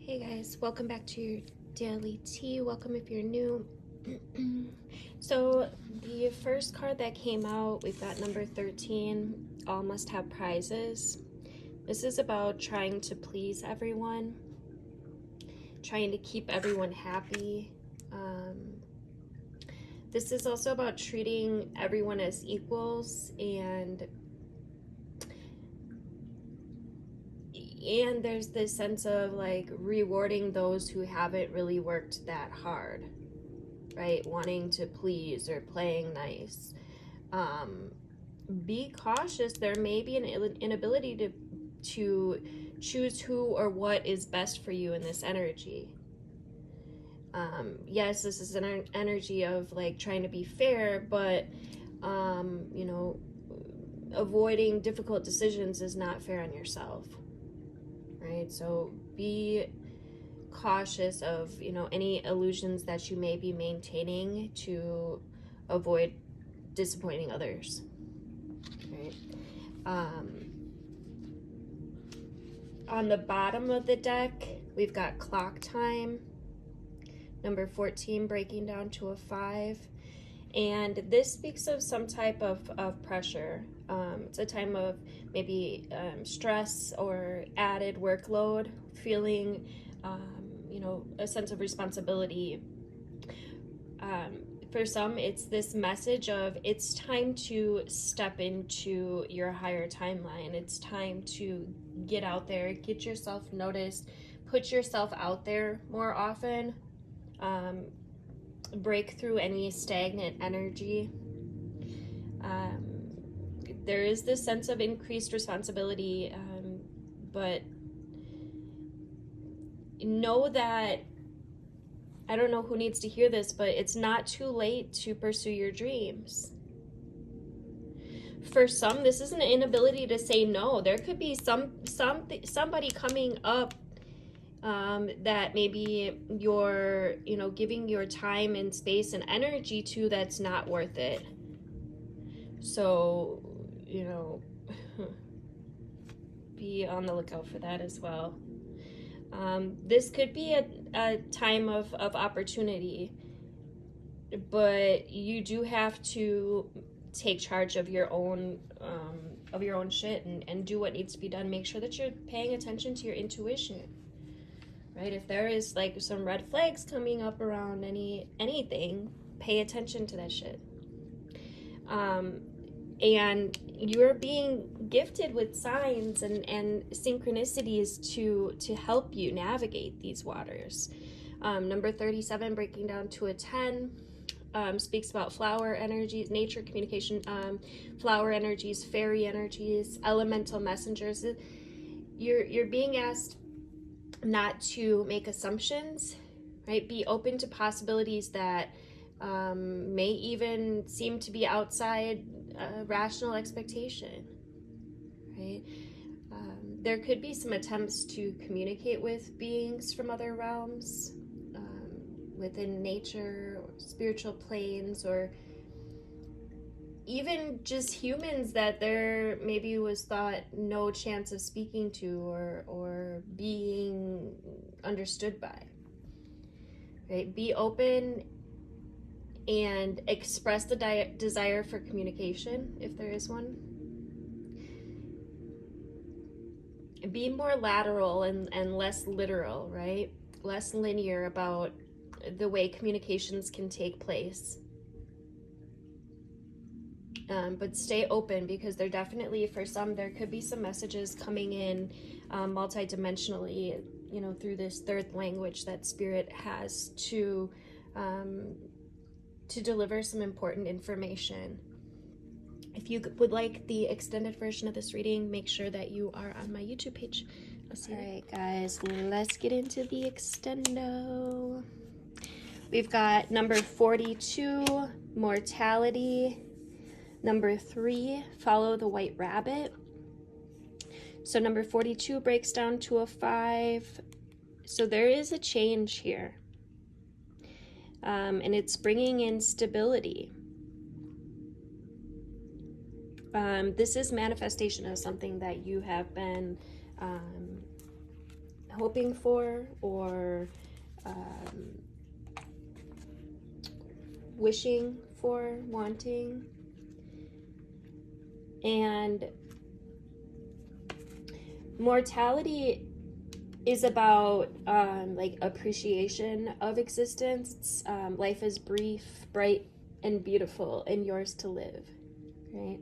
Hey guys, welcome back to your daily tea. Welcome if you're new. So the first card that came out, we've got number 13, all must have prizes. This is about trying to please everyone, trying to keep everyone happy. This is also about treating everyone as equals, and there's this sense of like rewarding those who haven't really worked that hard, right? Wanting to please or playing nice. Be cautious. There may be an inability to choose who or what is best for you in this energy. Yes, this is an energy of like trying to be fair, but you know, avoiding difficult decisions is not fair on yourself, right? So be cautious of, you know, any illusions that you may be maintaining to avoid disappointing others, right? On the bottom of the deck, we've got clock time, number 14 breaking down to a 5, and this speaks of some type of pressure. It's a time of maybe stress or added workload, feeling you know, a sense of responsibility. For some, it's this message of it's time to step into your higher timeline. It's time to get out there, get yourself noticed, put yourself out there more often, break through any stagnant energy. There is this sense of increased responsibility, but know that, I don't know who needs to hear this, but it's not too late to pursue your dreams. For some, this is an inability to say no. There could be somebody coming up that maybe you're, you know, giving your time and space and energy to that's not worth it. So, you know, be on the lookout for that as well. This could be a time of opportunity, but you do have to take charge of your own shit and do what needs to be done. Make sure that you're paying attention to your intuition, right? If there is like some red flags coming up around anything, pay attention to that shit. And you're being gifted with signs and synchronicities to help you navigate these waters. Number 37, breaking down to a 10, speaks about flower energies, nature communication, flower energies, fairy energies, elemental messengers. You're being asked not to make assumptions, right? Be open to possibilities that may even seem to be outside rational expectation, right? There could be some attempts to communicate with beings from other realms, within nature or spiritual planes, or even just humans that there maybe was thought no chance of speaking to or being understood by, right? Be open and express the desire for communication, if there is one. Be more lateral and less literal, right? Less linear about the way communications can take place. But stay open, because there definitely, for some, there could be some messages coming in multidimensionally, you know, through this third language that Spirit has to deliver some important information. If you would like the extended version of this reading, make sure that you are on my YouTube page. I'll see you. All right, guys, let's get into the extendo. We've got number 42, mortality. Number 3, follow the white rabbit. So number 42 breaks down to a 5. So there is a change here. And it's bringing in stability. This is manifestation of something that you have been hoping for or wishing for, wanting. And mortality is about like appreciation of existence. Life is brief, bright, and beautiful, and yours to live, right?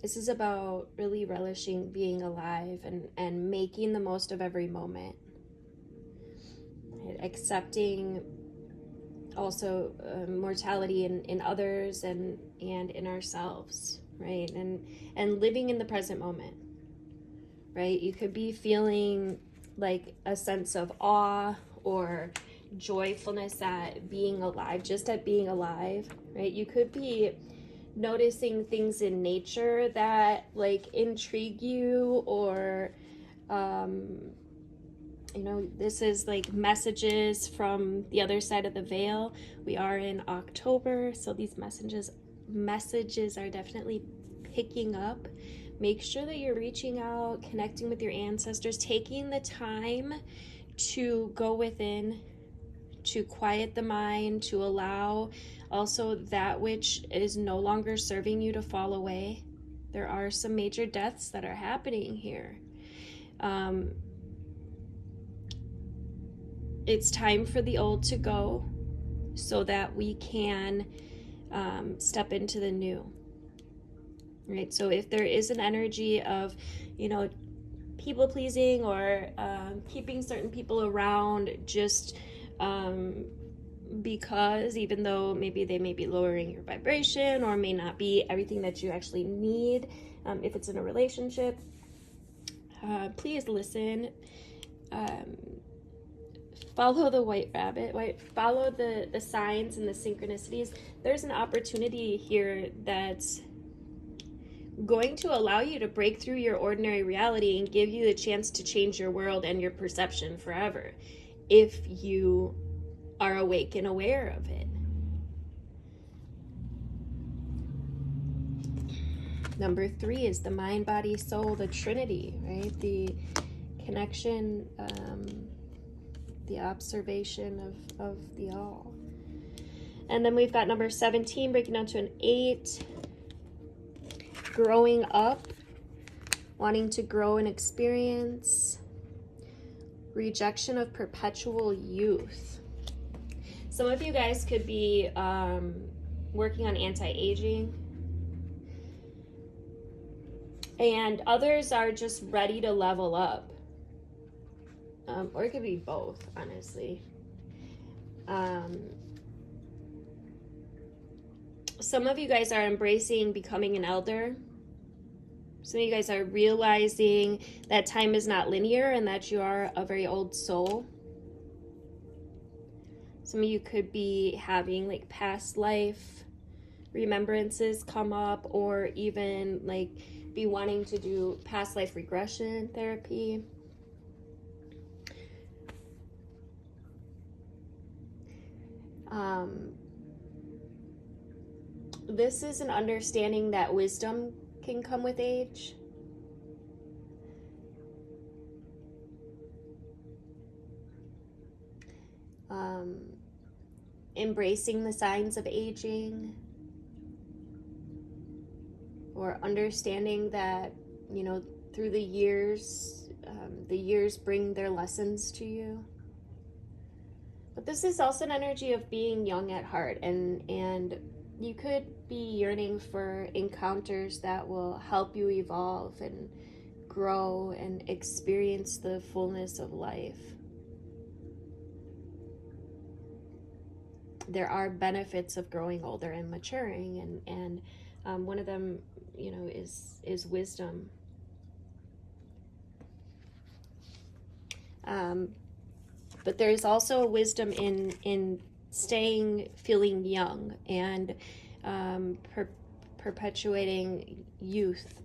This is about really relishing being alive and making the most of every moment, right? Accepting also mortality in others and in ourselves, right? And living in the present moment, right? You could be feeling like a sense of awe or joyfulness at being alive, just at being alive, right? You could be noticing things in nature that like intrigue you, or this is like messages from the other side of the veil. We are in October, so these messages are definitely picking up. Make sure that you're reaching out, connecting with your ancestors, taking the time to go within, to quiet the mind, to allow also that which is no longer serving you to fall away. There are some major deaths that are happening here. It's time for the old to go so that we can step into the new, right? So if there is an energy of, people pleasing or keeping certain people around just because, even though maybe they may be lowering your vibration or may not be everything that you actually need, if it's in a relationship, please listen. Follow the white rabbit, follow the signs and the synchronicities. There's an opportunity here that's going to allow you to break through your ordinary reality and give you the chance to change your world and your perception forever, if you are awake and aware of it. Number 3 is the mind, body, soul, the Trinity, right? The connection, the observation of the all. And then we've got number 17 breaking down to an 8. Growing up, wanting to grow and experience. Rejection of perpetual youth. Some of you guys could be working on anti-aging, and others are just ready to level up. Or it could be both, honestly. Some of you guys are embracing becoming an elder. Some of you guys are realizing that time is not linear and that you are a very old soul. Some of you could be having like past life remembrances come up, or even like be wanting to do past life regression therapy. This is an understanding that wisdom can come with age. Embracing the signs of aging, or understanding that, through the years bring their lessons to you. But this is also an energy of being young at heart, and you could be yearning for encounters that will help you evolve and grow and experience the fullness of life. There are benefits of growing older and maturing, and one of them, is wisdom. But there is also a wisdom in staying feeling young and perpetuating youth.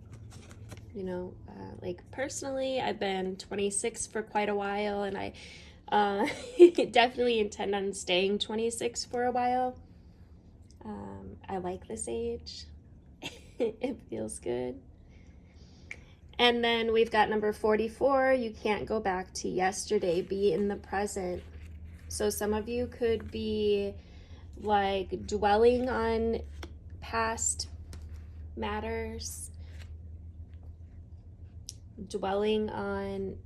Like personally, I've been 26 for quite a while, and I definitely intend on staying 26 for a while. I like this age. It feels good. And then we've got number 44, you can't go back to yesterday, be in the present. So some of you could be like dwelling on past matters, dwelling on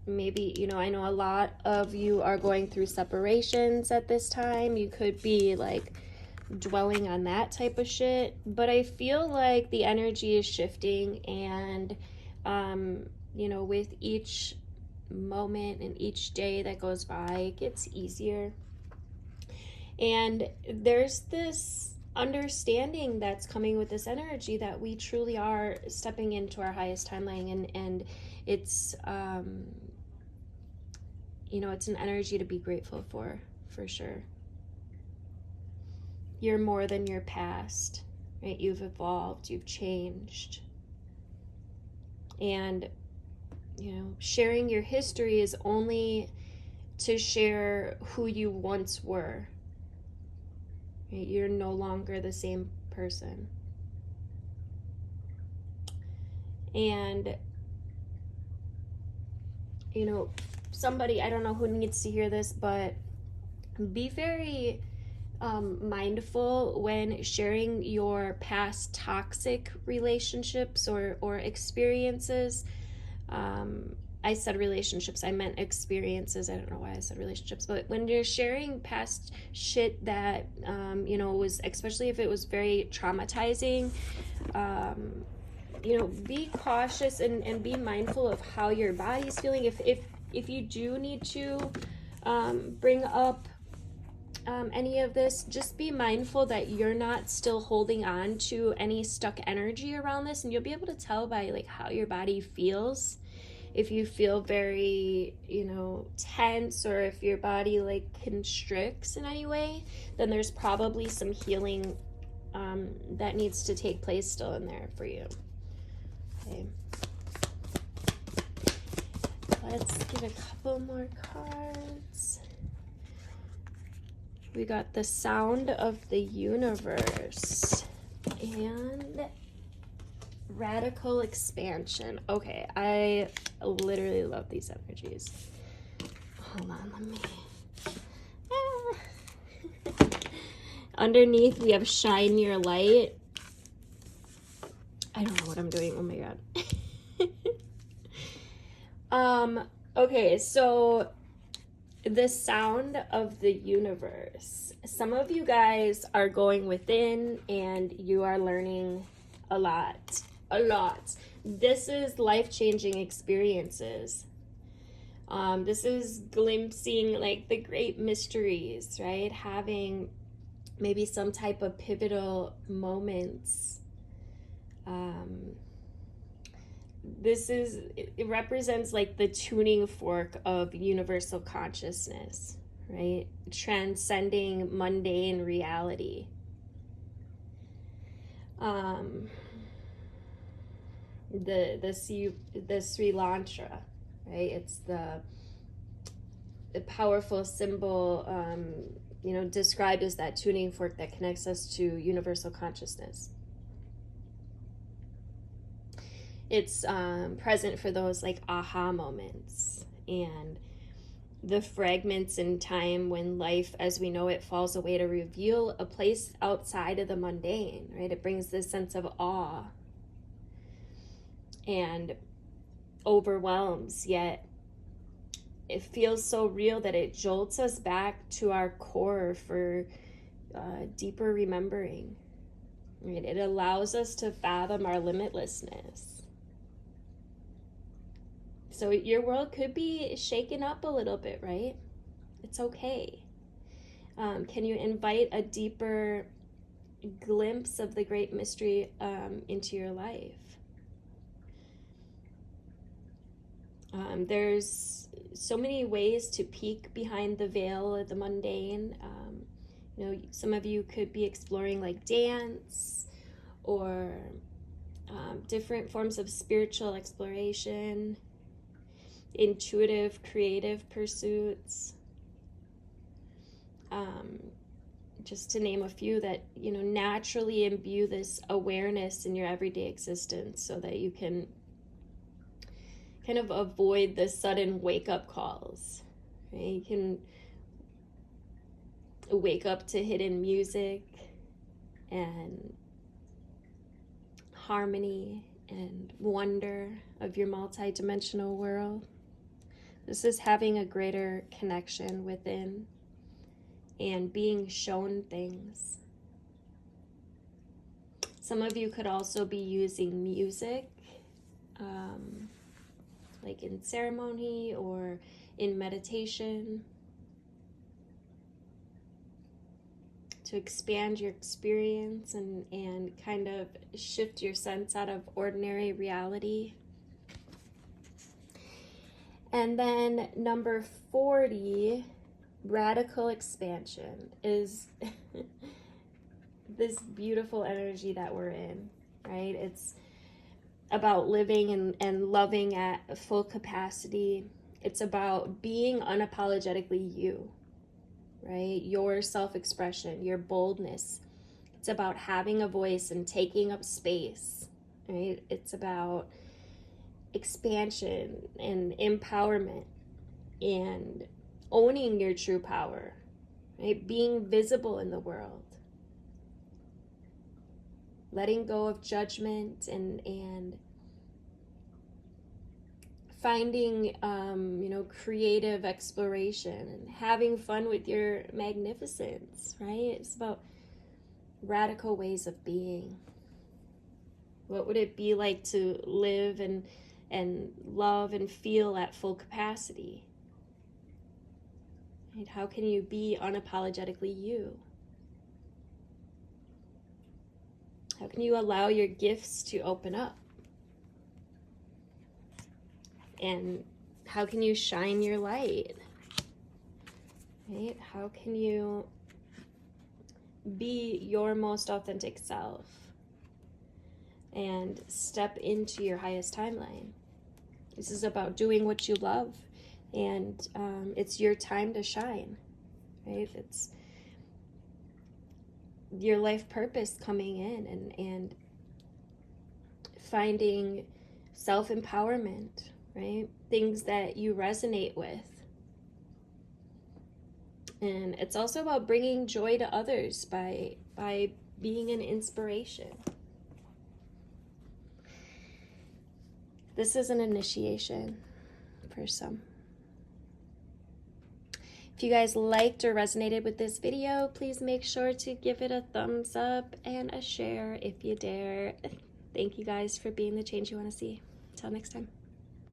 maybe, you know, I know a lot of you are going through separations at this time. You could be like dwelling on that type of shit, but I feel like the energy is shifting, and you know, with each moment and each day that goes by, it gets easier. And there's this understanding that's coming with this energy that we truly are stepping into our highest timeline, and it's you know, it's an energy to be grateful for sure. You're more than your past, right? You've evolved, you've changed. And, you know, sharing your history is only to share who you once were. Right? You're no longer the same person. And, you know, somebody, I don't know who needs to hear this, but be very mindful when sharing your past toxic relationships or experiences. I said relationships, I meant experiences. I don't know why I said relationships, but when you're sharing past shit that, you know, was, especially if it was very traumatizing, you know, be cautious and be mindful of how your body's feeling. If you do need to bring up any of this, just be mindful that you're not still holding on to any stuck energy around this, and you'll be able to tell by like how your body feels. If you feel very, you know, tense, or if your body like constricts in any way, then there's probably some healing that needs to take place still in there for you. Okay. Let's get a couple more cards. We got the Sound of the Universe and Radical Expansion. Okay, I literally love these energies. Hold on, let me... Underneath, we have Shine Your Light. I don't know what I'm doing. Oh my god. Okay, so the sound of the universe. Some of you guys are going within and you are learning a lot. This is life-changing experiences. This is glimpsing like the great mysteries, right? Having maybe some type of pivotal moments. It represents like the tuning fork of universal consciousness, right? Transcending mundane reality. The Sri Lanka, right? It's the powerful symbol, you know, described as that tuning fork that connects us to universal consciousness. It's present for those like aha moments and the fragments in time when life as we know it falls away to reveal a place outside of the mundane, right? It brings this sense of awe and overwhelms, yet it feels so real that it jolts us back to our core for deeper remembering. Right? It allows us to fathom our limitlessness. So your world could be shaken up a little bit, right? It's okay. Can you invite a deeper glimpse of the great mystery into your life? There's so many ways to peek behind the veil of the mundane. You know, some of you could be exploring like dance or different forms of spiritual exploration, intuitive, creative pursuits, just to name a few that, you know, naturally imbue this awareness in your everyday existence so that you can kind of avoid the sudden wake-up calls, right? You can wake up to hidden music and harmony and wonder of your multi-dimensional world. This is having a greater connection within and being shown things. Some of you could also be using music, like in ceremony or in meditation, to expand your experience and kind of shift your sense out of ordinary reality. And then number 40, radical expansion, is this beautiful energy that we're in, right? It's about living and loving at full capacity. It's about being unapologetically you, right? Your self-expression, your boldness. It's about having a voice and taking up space, right? It's about expansion and empowerment and owning your true power, right? Being visible in the world. Letting go of judgment and finding, creative exploration and having fun with your magnificence, right? It's about radical ways of being. What would it be like to live and love and feel at full capacity? Right? How can you be unapologetically you? How can you allow your gifts to open up? And how can you shine your light? Right? How can you be your most authentic self and step into your highest timeline? This is about doing what you love, and it's your time to shine, right? It's your life purpose coming in and finding self-empowerment, right? Things that you resonate with. And it's also about bringing joy to others by being an inspiration. This is an initiation for some. If you guys liked or resonated with this video, please make sure to give it a thumbs up and a share if you dare. Thank you guys for being the change you want to see. Until next time.